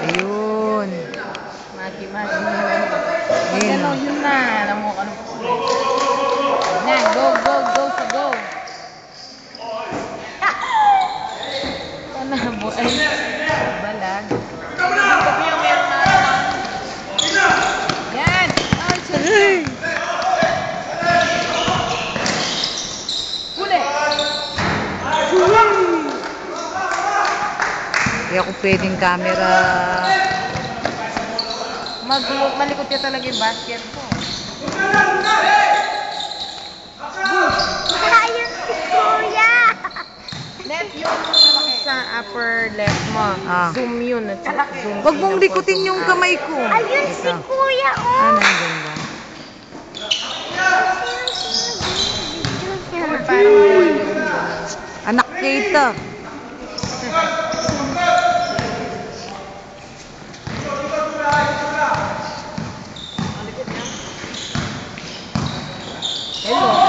Ayun. Maki-maki. Ayun, Gano'n, yun na. Alam mo, ano po. Na, go, go, go sa go. Panabo ay balag. Gabi yung meron na naman. Yan! Ay, sorry. Huli! Hindi ako pwedeng camera. Malikot ka talaga yung basket mo. Ayun si Kuya! Net yung sa upper left mo. Zoom yun. Zoom Huwag mong likutin yung kamay ko. Ayun si Ito. Kuya, oh! Ah, nandun ba? Parang board yung Anak kita. hello.